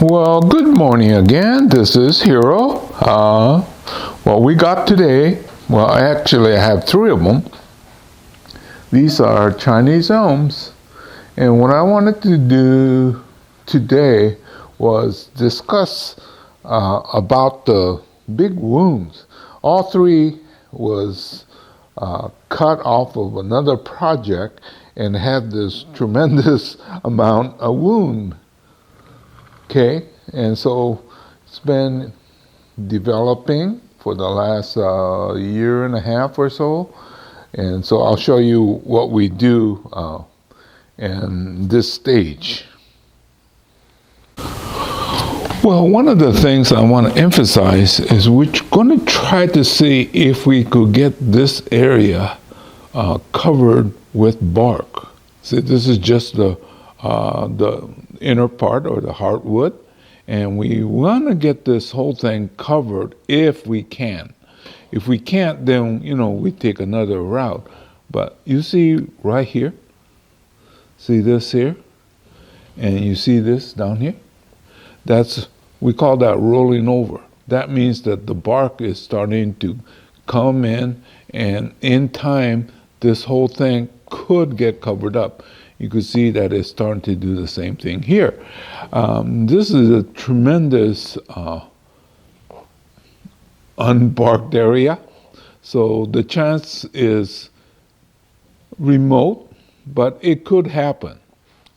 Well, good morning again. This is Hero. What we got today, well, actually, I have three of them. These are Chinese elms. And what I wanted to do today was discuss about the big wounds. All three was cut off of another project and had this tremendous amount of wound. Okay, and so it's been developing for the last year and a half or so, and so I'll show you what we do in this stage. Well, one of the things I want to emphasize is we're going to try to see if we could get this area covered with bark. See, this is just the inner part or the heartwood, and we want to get this whole thing covered if we can. If we can't, then we take another route. But you see right here, see this here, and you see this down here. We call that rolling over. That means that the bark is starting to come in, and in time, this whole thing could get covered up. You can see that it's starting to do the same thing here. This is a tremendous unbarked area, so the chance is remote, but it could happen.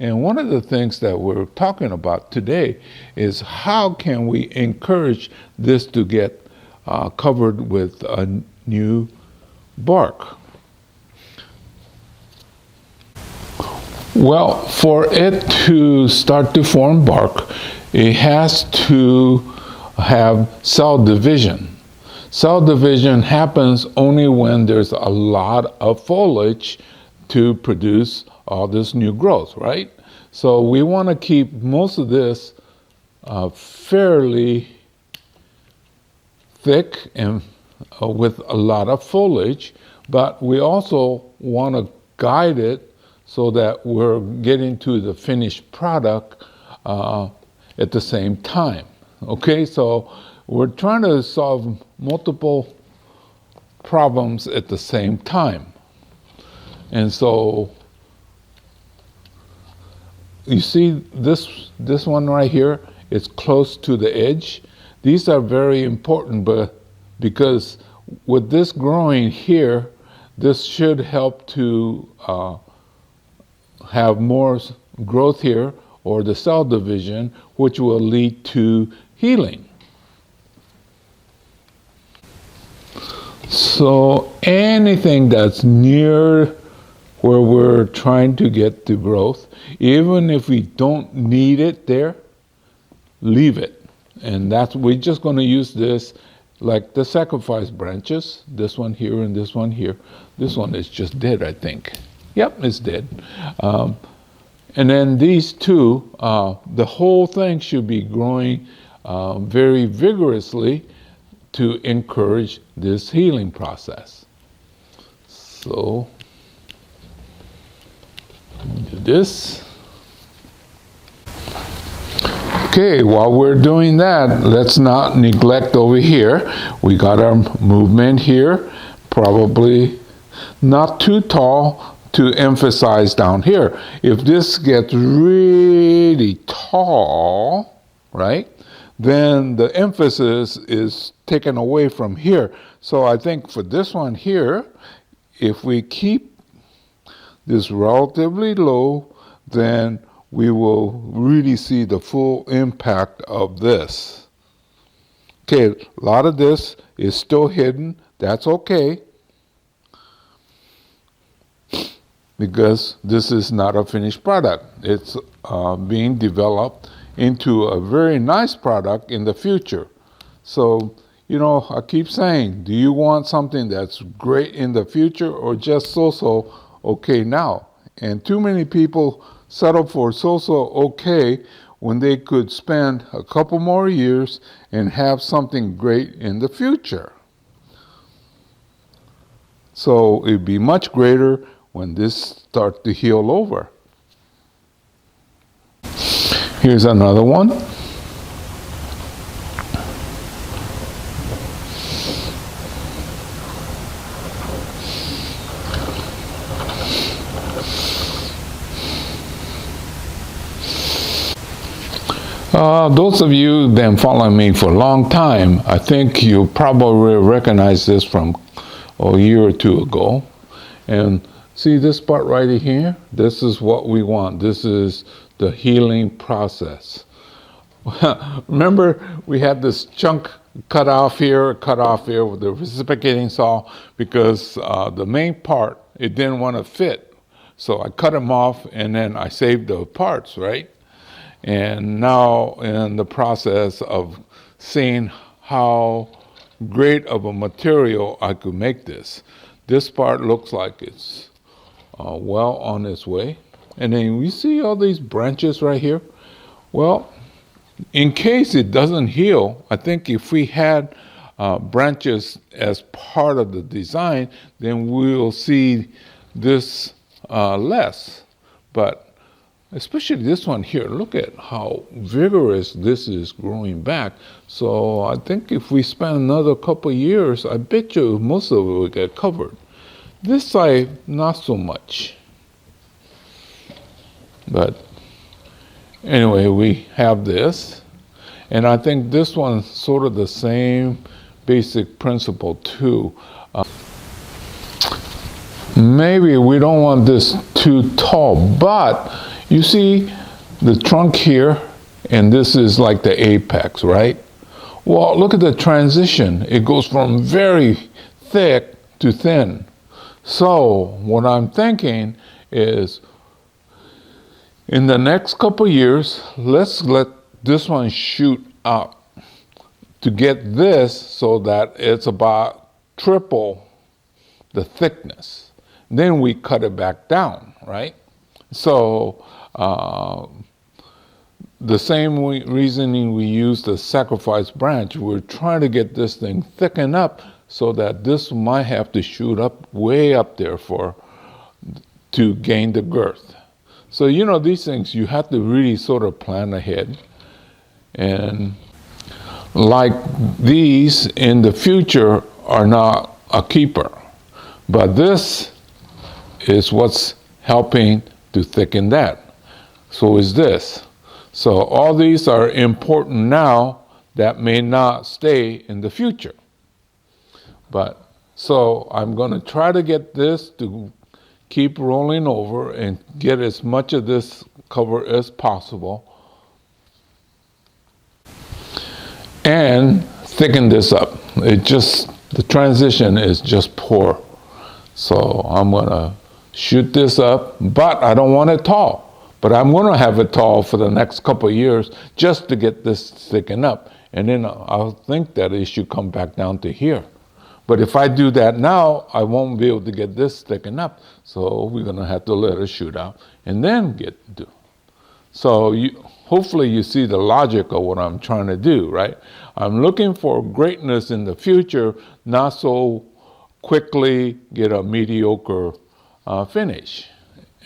And one of the things that we're talking about today is how can we encourage this to get covered with a new bark. Well, for it to start to form bark, it has to have cell division. Cell division happens only when there's a lot of foliage to produce all this new growth, right? So we want to keep most of this fairly thick and with a lot of foliage, but we also want to guide it so that we're getting to the finished product at the same time. Okay, so we're trying to solve multiple problems at the same time. And so you see this one right here, it's close to the edge. These are very important, but because with this growing here, this should help to have more growth here, or the cell division, which will lead to healing. So anything that's near where we're trying to get the growth, even if we don't need it there, leave it. And we're just going to use this like the sacrifice branches, this one here and this one here. This one is just dead, I think. Yep, it's dead. And then these two, the whole thing should be growing very vigorously to encourage this healing process. So, do this. Okay, while we're doing that, let's not neglect over here. We got our movement here, probably not too tall to emphasize down here. If this gets really tall, right, then the emphasis is taken away from here. So I think for this one here, if we keep this relatively low, then we will really see the full impact of this. Okay, a lot of this is still hidden. That's okay, because this is not a finished product. It's being developed into a very nice product in the future. So, I keep saying, do you want something that's great in the future or just so-so okay now? And too many people settle for so-so okay when they could spend a couple more years and have something great in the future. So it'd be much greater when this starts to heal over. Here's another one. Those of you that been following me for a long time, I think you probably recognize this from a year or two ago. And see this part right here? This is what we want. This is the healing process. Remember, we had this chunk cut off here with the reciprocating saw because the main part, it didn't want to fit. So I cut them off and then I saved the parts, right? And now in the process of seeing how great of a material I could make this. This part looks like it's well on its way. And then we see all these branches right here. Well, in case it doesn't heal, I think if we had branches as part of the design, then we'll see this less. But especially this one here, look at how vigorous this is growing back. So I think if we spend another couple of years, I bet you most of it will get covered. This side, not so much. But anyway, we have this. And I think this one's sort of the same basic principle too. Maybe we don't want this too tall, but you see the trunk here, and this is like the apex, right? Well, look at the transition. It goes from very thick to thin. So what I'm thinking is in the next couple of years, let's let this one shoot up to get this so that it's about triple the thickness. Then we cut it back down, right? So the same reasoning we use the sacrifice branch, we're trying to get this thing thickened up so that this might have to shoot up way up there to gain the girth. So these things you have to really sort of plan ahead. And like these in the future are not a keeper, but this is what's helping to thicken that. So is this. So all these are important now that may not stay in the future. But so I'm going to try to get this to keep rolling over and get as much of this cover as possible and thicken this up. The transition is just poor. So I'm going to shoot this up, but I don't want it tall. But I'm going to have it tall for the next couple of years just to get this thickened up. And then I'll think that it should come back down to here. But if I do that now, I won't be able to get this thickened up. So we're going to have to let it shoot out and then get to. So hopefully you see the logic of what I'm trying to do, right? I'm looking for greatness in the future, not so quickly get a mediocre finish.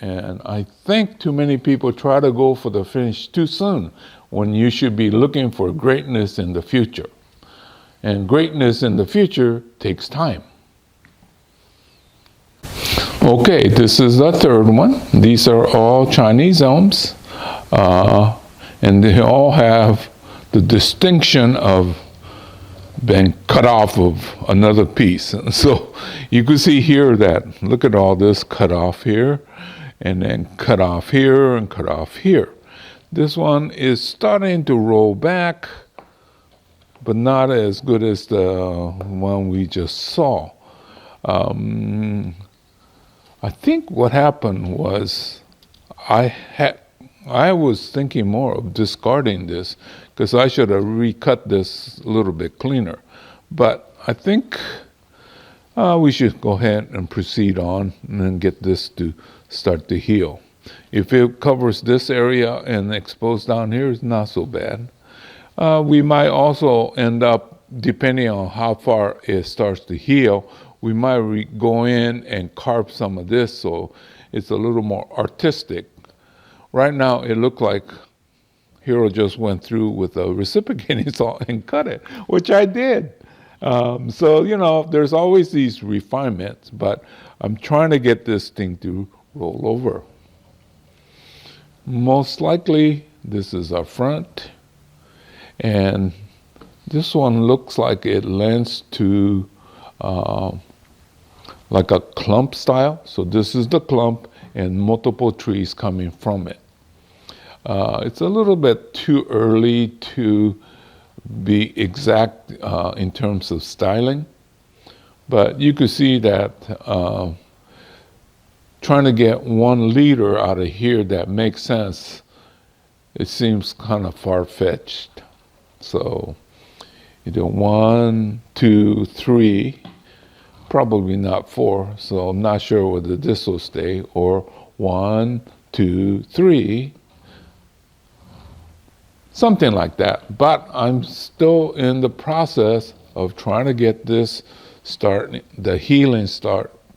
And I think too many people try to go for the finish too soon when you should be looking for greatness in the future. And greatness in the future takes time. Okay, this is the third one. These are all Chinese elms. And they all have the distinction of being cut off of another piece. So you can see here that, look at all this cut off here, and then cut off here, and cut off here. This one is starting to roll back, but not as good as the one we just saw. I think what happened was I was thinking more of discarding this because I should have recut this a little bit cleaner. But I think we should go ahead and proceed on and then get this to start to heal. If it covers this area and exposed down here, it's not so bad. We might also end up, depending on how far it starts to heal, we might go in and carve some of this so it's a little more artistic. Right now, it looked like Hero just went through with a reciprocating saw and cut it, which I did. So, there's always these refinements, but I'm trying to get this thing to roll over. Most likely, this is our front, And this one looks like it lends to like a clump style. So this is the clump and multiple trees coming from it. It's a little bit too early to be exact in terms of styling, but you could see that trying to get 1 liter out of here that makes sense, it seems kind of far-fetched. So either 1, 2, 3, probably not 4, so I'm not sure whether this will stay, or 1, 2, 3, something like that. But I'm still in the process of trying to get this the healing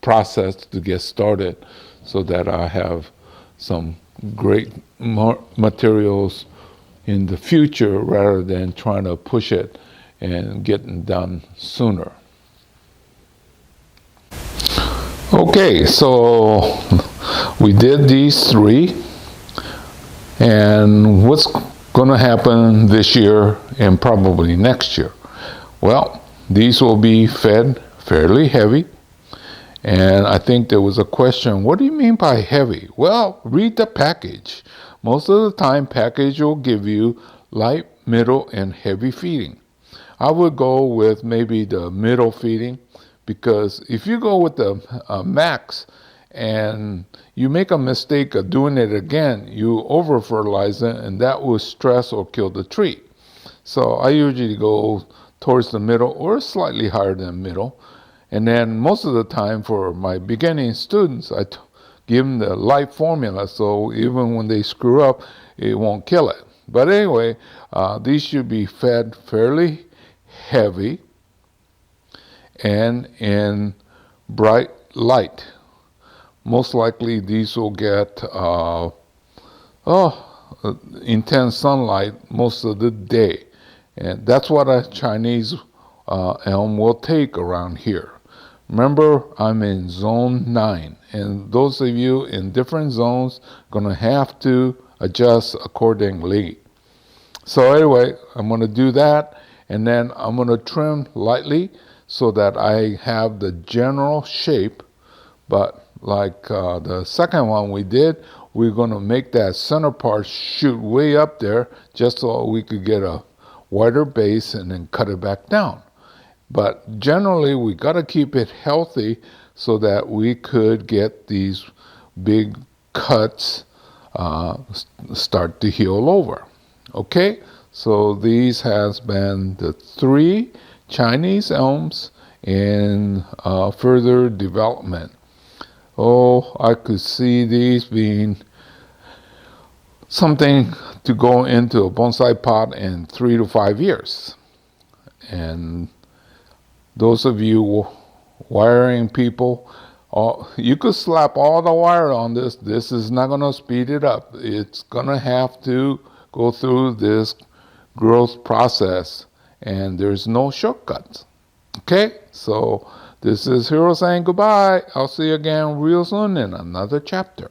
process to get started, so that I have some great materials in the future rather than trying to push it and getting done sooner. Okay, so we did these 3, and what's going to happen this year and probably next year? Well, these will be fed fairly heavy, and I think there was a question, what do you mean by heavy? Well, read the package. Most of the time, package will give you light, middle, and heavy feeding. I would go with maybe the middle feeding, because if you go with the max and you make a mistake of doing it again, you over fertilize it, and that will stress or kill the tree. So I usually go towards the middle or slightly higher than middle. And then most of the time for my beginning students, I give them the light formula, so even when they screw up, it won't kill it. But anyway, these should be fed fairly heavy and in bright light. Most likely these will get intense sunlight most of the day. And that's what a Chinese elm will take around here. Remember, I'm in zone 9, and those of you in different zones going to have to adjust accordingly. So anyway, I'm going to do that, and then I'm going to trim lightly so that I have the general shape. But like the second one we did, we're going to make that center part shoot way up there just so we could get a wider base and then cut it back down. But generally, we got to keep it healthy so that we could get these big cuts start to heal over. Okay, so these has been the 3 Chinese elms in further development. Oh, I could see these being something to go into a bonsai pot in 3 to 5 years. And those of you wiring people, you could slap all the wire on this. This is not going to speed it up. It's going to have to go through this growth process, and there's no shortcuts. Okay, so this is Hiro saying goodbye. I'll see you again real soon in another chapter.